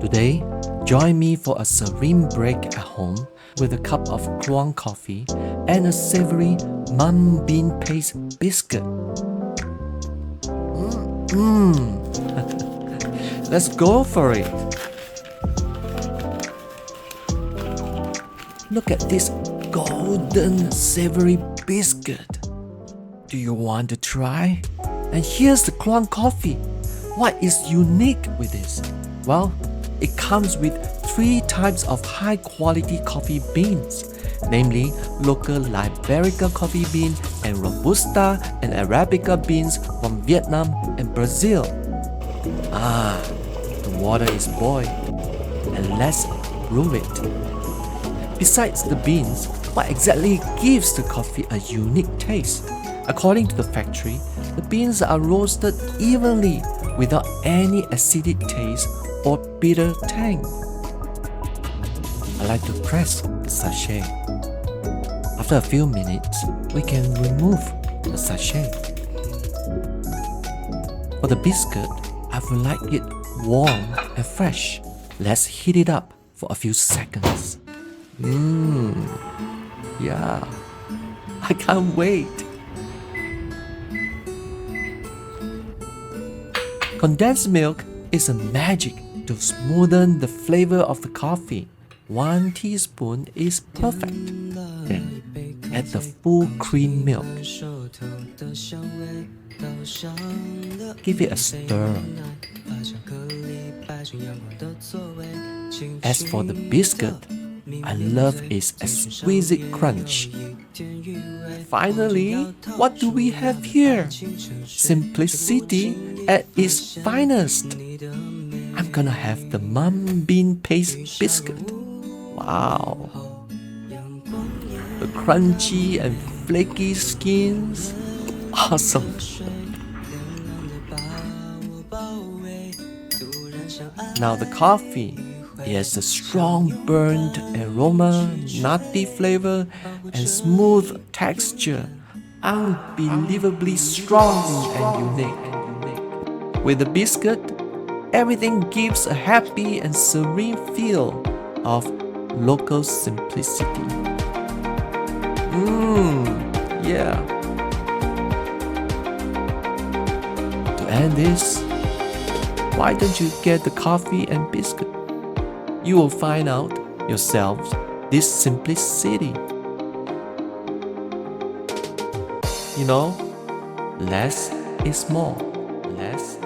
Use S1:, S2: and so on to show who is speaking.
S1: Today, join me for a serene break at home with a cup of Kluang Coffee and a savory mung bean paste biscuit. Let's go for it. Look at this golden savory biscuit. Do you want to try? And here's the Kluang Coffee. What is unique with this? Well, it comes with 3 types of high-quality coffee beans, namely local Liberica coffee bean and Robusta and Arabica beans from Vietnam and Brazil. The water is boiled, and let's brew it. Besides the beans, what exactly gives the coffee a unique taste? According to the factory, the beans are roasted evenly without any acidic taste or bitter tang. I like to press the sachet. After a few minutes, we can remove the sachet. For the biscuit, I would like it warm and fresh. Let's heat it up for a few seconds. Yeah, I can't wait. Condensed milk is a magic to smoothen the flavor of the coffee. 1 teaspoon is perfect. Then add the full cream milk. Give it a stir. As for the biscuit, I love its exquisite crunch. Finally, what do we have here? Simplicity at its finest. I'm gonna have the mung bean paste biscuit. Wow. The crunchy and flaky skins. Awesome. Now the coffee. It has a strong burnt aroma, nutty flavor, and smooth texture. Unbelievably strong and unique. With the biscuit, everything gives a happy and serene feel of local simplicity. Yeah. To end this, why don't you get the coffee and biscuit? You will find out yourselves this simplicity. You know, less is more. Less